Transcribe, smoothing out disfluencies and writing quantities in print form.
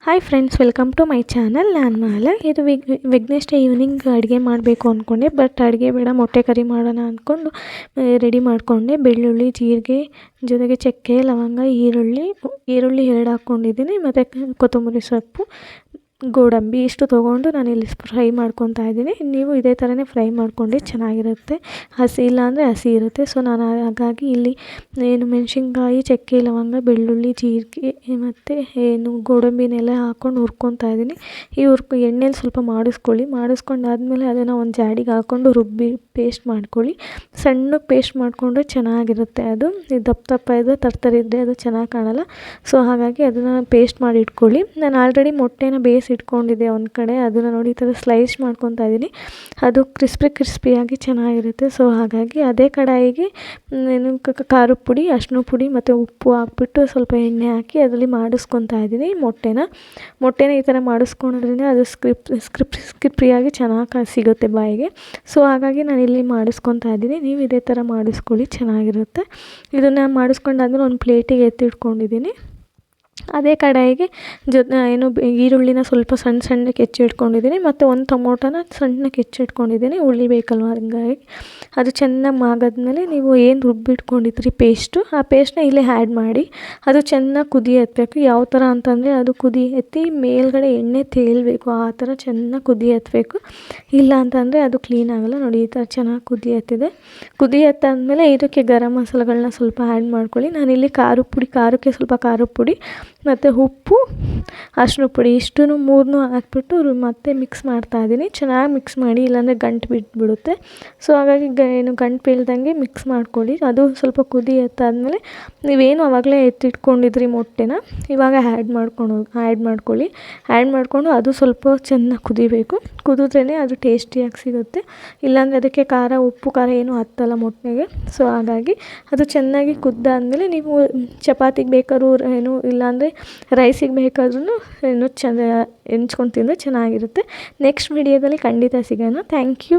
Hi friends, welcome to my channel. ನಾನು ಮಾಲ. ಇದು Vignesh day evening ಅಡುಗೆ ಮಾಡಬೇಕು ಅಂದ್ಕೊಂಡೆ, ಬಟ್ ಅಡುಗೆ ಬೇಡ ಮೊಟ್ಟೆ ಕರಿ ಮಾಡೋಣ ಅಂದ್ಕೊಂಡು ರೆಡಿ ಮಾಡಿಕೊಂಡೆ. ಬೆಳ್ಳುಳ್ಳಿ, ಜೀರಿಗೆ, ಜೊತೆಗೆ ಚಕ್ಕೆ, ಲವಂಗ, ಈರುಳ್ಳಿ 2 ಹಾಕ್ಕೊಂಡಿದ್ದೀನಿ, ಮತ್ತು ಕೊತ್ತಂಬರಿ ಸೊಪ್ಪು, ಗೋಡಂಬಿ ಇಷ್ಟು ತೊಗೊಂಡು ನಾನಿಲ್ಲಿ ಫ್ರೈ ಮಾಡ್ಕೊತಾ ಇದ್ದೀನಿ. ನೀವು ಇದೇ ಥರನೇ ಫ್ರೈ ಮಾಡ್ಕೊಂಡು ಚೆನ್ನಾಗಿರುತ್ತೆ. ಹಸಿ ಇಲ್ಲ ಅಂದರೆ ಹಸಿ ಇರುತ್ತೆ. ಸೊ ನಾನು ಹಾಗಾಗಿ ಇಲ್ಲಿ ಮೆಣಸಿನ್ಕಾಯಿ, ಚಕ್ಕೆ, ಲವಂಗ, ಬೆಳ್ಳುಳ್ಳಿ, ಜೀರಿಗೆ ಮತ್ತು ಗೋಡಂಬಿನೆಲ್ಲ ಹಾಕ್ಕೊಂಡು ಹುರ್ಕೊತಾ ಇದ್ದೀನಿ. ಈ ಎಣ್ಣೆಲಿ ಸ್ವಲ್ಪ ಮಾಡಿಸ್ಕೊಂಡಾದ್ಮೇಲೆ ಅದನ್ನು ಒಂದು ಜಾಡಿಗೆ ಹಾಕ್ಕೊಂಡು ರುಬ್ಬಿ ಪೇಸ್ಟ್ ಮಾಡ್ಕೊಳ್ಳಿ. ಸಣ್ಣಗೆ ಪೇಸ್ಟ್ ಮಾಡಿಕೊಂಡ್ರೆ ಚೆನ್ನಾಗಿರುತ್ತೆ. ಅದು ದಪ್ಪ ಇದ್ದರೆ ತರ್ತರಿ ಇದ್ದರೆ ಅದು ಚೆನ್ನಾಗಿ ಕಾಣಲ್ಲ. ಸೊ ಹಾಗಾಗಿ ಅದನ್ನು ಪೇಸ್ಟ್ ಮಾಡಿ ಇಟ್ಕೊಳ್ಳಿ. ನಾನು ಆಲ್ರೆಡಿ ಮೊಟ್ಟೆನ ಇಟ್ಕೊಂಡಿದ್ದೆ ಒಂದು ಕಡೆ. ಅದನ್ನು ನೋಡಿ ಈ ಥರ ಸ್ಲೈಸ್ ಮಾಡ್ಕೊತಾ ಇದ್ದೀನಿ. ಅದು ಕ್ರಿಸ್ಪಿಯಾಗಿ ಚೆನ್ನಾಗಿರುತ್ತೆ. ಸೊ ಹಾಗಾಗಿ ಅದೇ ಕಡಾಯಿಗೆ ಖಾರದ ಪುಡಿ, ಅರಿಶಿನ ಪುಡಿ ಮತ್ತು ಉಪ್ಪು ಹಾಕ್ಬಿಟ್ಟು ಸ್ವಲ್ಪ ಎಣ್ಣೆ ಹಾಕಿ ಅದರಲ್ಲಿ ಮಾಡಿಸ್ಕೊತಾ ಇದ್ದೀನಿ ಮೊಟ್ಟೆನ ಈ ಥರ ಮಾಡಿಸ್ಕೊಳೋದ್ರಿಂದ ಅದು ಕ್ರಿಸ್ಪಿಯಾಗಿ ಚೆನ್ನಾಗಿ ಸಿಗುತ್ತೆ ಬಾಯಿಗೆ. ಸೊ ಹಾಗಾಗಿ ನಾನು ಇಲ್ಲಿ ಮಾಡಿಸ್ಕೊತಾ ಇದ್ದೀನಿ. ನೀವು ಇದೇ ಥರ ಮಾಡಿಸ್ಕೊಳ್ಳಿ, ಚೆನ್ನಾಗಿರುತ್ತೆ. ಇದನ್ನು ಮಾಡಿಸ್ಕೊಂಡಾದ್ಮೇಲೆ ಒಂದು ಪ್ಲೇಟಿಗೆ ಎತ್ತಿಟ್ಕೊಂಡಿದ್ದೀನಿ. ಅದೇ ಕಡಾಯಿಗೆ ಈರುಳ್ಳಿನ ಸ್ವಲ್ಪ ಸಣ್ಣಕ್ಕೆ ಹೆಚ್ಚಿಟ್ಕೊಂಡಿದ್ದೀನಿ, ಮತ್ತು ಒಂದು ಟೊಮೊಟೊನ ಸಣ್ಣಕ್ಕೆ ಹೆಚ್ಚಿಟ್ಕೊಂಡಿದ್ದೀನಿ. ಉಳ್ಳಿ ಬೇಕಲ್ವ, ಹಂಗಾಗಿ ಅದು ಚೆನ್ನಾಗಿ ಮಾಗಾದ್ಮೇಲೆ ನೀವು ಏನು ರುಬ್ಬಿಟ್ಕೊಂಡಿದ್ರಿ ಪೇಸ್ಟು, ಆ ಪೇಸ್ಟ್ನ ಇಲ್ಲೇ ಆ್ಯಡ್ ಮಾಡಿ ಅದು ಚೆನ್ನಾಗಿ ಕುದಿ ಎತ್ತಬೇಕು. ಯಾವ ಥರ ಅಂತಂದರೆ ಅದು ಕುದಿ ಎತ್ತಿ ಮೇಲ್ಗಡೆ ಎಣ್ಣೆ ತೇಲಬೇಕು, ಆ ಥರ ಚೆನ್ನಾಗಿ ಕುದಿ ಎತ್ತಬೇಕು. ಇಲ್ಲ ಅಂತಂದರೆ ಅದು ಕ್ಲೀನ್ ಆಗೋಲ್ಲ. ನೋಡಿ ಈ ಥರ ಚೆನ್ನಾಗಿ ಕುದಿ ಎತ್ತಿದೆ. ಕುದಿ ಎತ್ತಾದ್ಮೇಲೆ ಇದಕ್ಕೆ ಗರಂ ಮಸಾಲೆಗಳನ್ನ ಸ್ವಲ್ಪ ಆ್ಯಡ್ ಮಾಡ್ಕೊಳ್ಳಿ. ನಾನಿಲ್ಲಿ ಖಾರಕ್ಕೆ ಸ್ವಲ್ಪ ಖಾರದ ಪುಡಿ ಮತ್ತು ಉಪ್ಪು, ಅರಿಶಿನ ಪುಡಿ ಇಷ್ಟನ್ನು 3 ಹಾಕ್ಬಿಟ್ಟು ಮತ್ತೆ ಮಿಕ್ಸ್ ಮಾಡ್ತಾಯಿದ್ದೀನಿ. ಚೆನ್ನಾಗಿ ಮಿಕ್ಸ್ ಮಾಡಿ, ಇಲ್ಲಾಂದರೆ ಗಂಟು ಬಿಟ್ಬಿಡುತ್ತೆ. ಸೊ ಹಾಗಾಗಿ ಗಂಟು ಬೀಳ್ದಂಗೆ ಮಿಕ್ಸ್ ಮಾಡ್ಕೊಳ್ಳಿ. ಅದು ಸ್ವಲ್ಪ ಕುದಿ ಎತ್ತಾದ್ಮೇಲೆ ನೀವೇನು ಆವಾಗಲೇ ಎತ್ತಿಟ್ಕೊಂಡಿದ್ರಿ ಮೊಟ್ಟೆನ ಇವಾಗ ಆ್ಯಡ್ ಮಾಡ್ಕೊಳ್ಳಿ. ಆ್ಯಡ್ ಮಾಡಿಕೊಂಡು ಅದು ಸ್ವಲ್ಪ ಚೆನ್ನಾಗಿ ಕುದಿಬೇಕು. ಕುದಿದ್ರೇ ಅದು ಟೇಸ್ಟಿಯಾಗಿ ಸಿಗುತ್ತೆ. ಇಲ್ಲಾಂದರೆ ಅದಕ್ಕೆ ಉಪ್ಪು ಖಾರ ಏನೂ ಹತ್ತಲ್ಲ ಮೊಟ್ಟೆಗೆ. ಸೊ ಹಾಗಾಗಿ ಅದು ಚೆನ್ನಾಗಿ ಕುದ್ದಾದಮೇಲೆ ನೀವು ಚಪಾತಿಗೆ ಬೇಕಾದ್ರೂ ಇಲ್ಲಾಂದರೆ ರೈಸಿಗೆ ಬೇಕಾದ್ರೂ ಹೆಂಚ್ಕೊಂಡು ತಿಂದರೆ ಚೆನ್ನಾಗಿರುತ್ತೆ. ನೆಕ್ಸ್ಟ್ ವಿಡಿಯೋದಲ್ಲಿ ಖಂಡಿತ ಸಿಗೋಣ. Thank you.